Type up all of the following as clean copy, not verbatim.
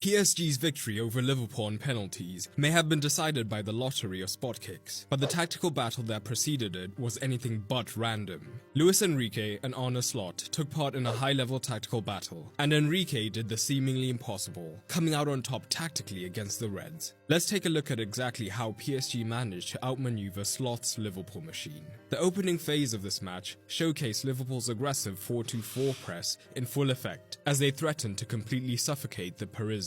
PSG's victory over Liverpool on penalties may have been decided by the lottery of spot kicks, but the tactical battle that preceded it was anything but random. Luis Enrique and Arne Slot took part in a high-level tactical battle, and Enrique did the seemingly impossible, coming out on top tactically against the Reds. Let's take a look at exactly how PSG managed to outmaneuver Slot's Liverpool machine. The opening phase of this match showcased Liverpool's aggressive 4-2-4 press in full effect, as they threatened to completely suffocate the Parisians.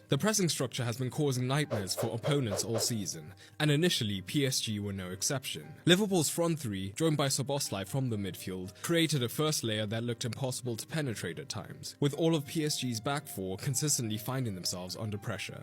The pressing structure has been causing nightmares for opponents all season, and initially PSG were no exception. Liverpool's front three, joined by Szoboszlai from the midfield, created a first layer that looked impossible to penetrate at times, with all of PSG's back four consistently finding themselves under pressure.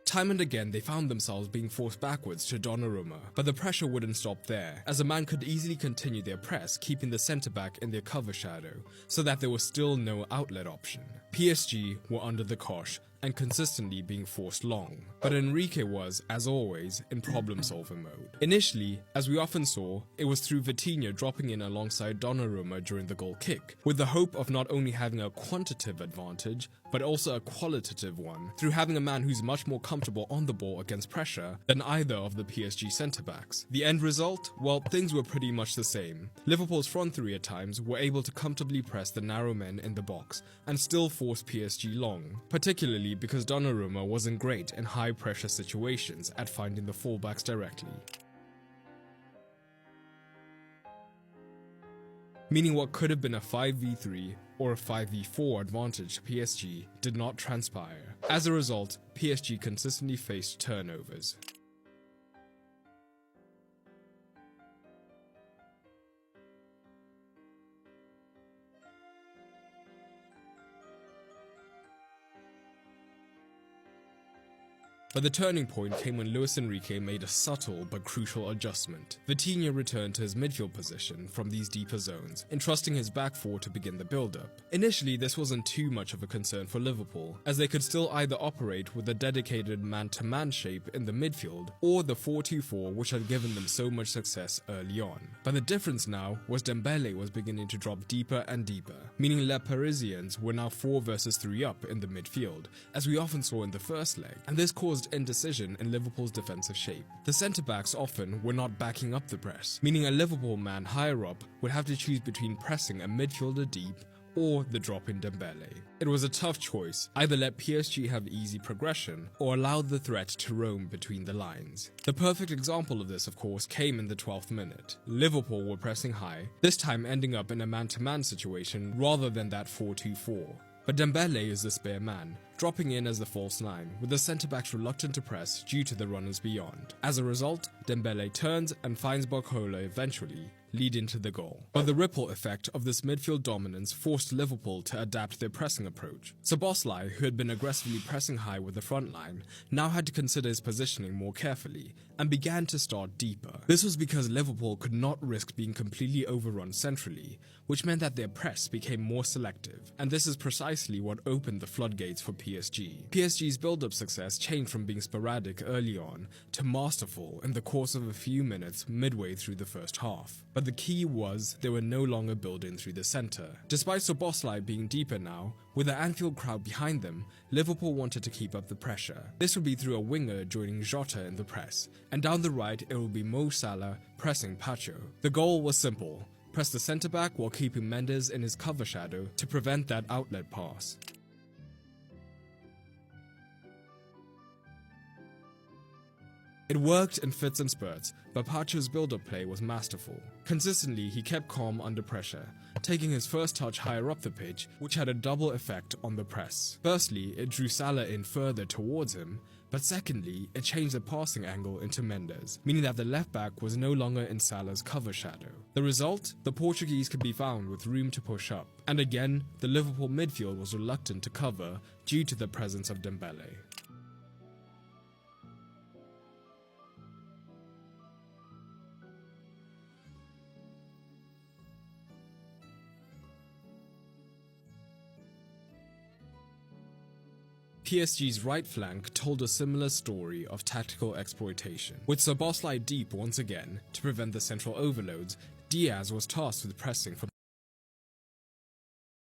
Time and again, they found themselves being forced backwards to Donnarumma, but the pressure wouldn't stop there, as a man could easily continue their press, keeping the centre-back in their cover shadow, so that there was still no outlet option. PSG were under the cosh and consistently being forced long, but Enrique was, as always, in problem-solving mode. Initially, as we often saw, it was through Vitinha dropping in alongside Donnarumma during the goal kick, with the hope of not only having a quantitative advantage, but also a qualitative one, through having a man who's much more comfortable on the ball against pressure than either of the PSG centre-backs. The end result? Well, things were pretty much the same. Liverpool's front three at times were able to comfortably press the narrow men in the box, and still force PSG long, particularly because Donnarumma wasn't great in high-pressure situations at finding the fullbacks directly. Meaning what could have been a 5v3 or a 5v4 advantage to PSG did not transpire. As a result, PSG consistently faced turnovers. But the turning point came when Luis Enrique made a subtle but crucial adjustment. Vitinha returned to his midfield position from these deeper zones, entrusting his back four to begin the build-up. Initially, this wasn't too much of a concern for Liverpool, as they could still either operate with a dedicated man-to-man shape in the midfield, or the 4-2-4 which had given them so much success early on. But the difference now was Dembele was beginning to drop deeper and deeper, meaning Les Parisiens were now 4 versus 3 up in the midfield, as we often saw in the first leg, and this caused indecision in Liverpool's defensive shape. The centre-backs often were not backing up the press, meaning a Liverpool man higher up would have to choose between pressing a midfielder deep or the drop in Dembele. It was a tough choice, either let PSG have easy progression or allow the threat to roam between the lines. The perfect example of this, of course, came in the 12th minute. Liverpool were pressing high, this time ending up in a man-to-man situation rather than that 4-2-4. But Dembele is the spare man, dropping in as the false 9, with the centre-backs reluctant to press due to the runners beyond. As a result, Dembele turns and finds Barcola eventually, leading to the goal. But the ripple effect of this midfield dominance forced Liverpool to adapt their pressing approach. Szoboszlai, who had been aggressively pressing high with the front line, now had to consider his positioning more carefully, and began to start deeper. This was because Liverpool could not risk being completely overrun centrally, which meant that their press became more selective, and this is precisely what opened the floodgates for PSG. PSG's build-up success changed from being sporadic early on to masterful in the course of a few minutes midway through the first half. But the key was they were no longer building through the centre. Despite Szoboszlai being deeper now, with the Anfield crowd behind them, Liverpool wanted to keep up the pressure. This would be through a winger joining Jota in the press, and down the right it would be Mo Salah pressing Pacho. The goal was simple: press the centre-back while keeping Mendes in his cover shadow to prevent that outlet pass. It worked in fits and spurts, but Pacho's build-up play was masterful. Consistently, he kept calm under pressure, taking his first touch higher up the pitch, which had a double effect on the press. Firstly, it drew Salah in further towards him, but secondly, it changed the passing angle into Mendes, meaning that the left-back was no longer in Salah's cover shadow. The result? The Portuguese could be found with room to push up, and again, the Liverpool midfield was reluctant to cover due to the presence of Dembele. PSG's right flank told a similar story of tactical exploitation. With Szoboszlai deep once again, to prevent the central overloads, Diaz was tasked with pressing from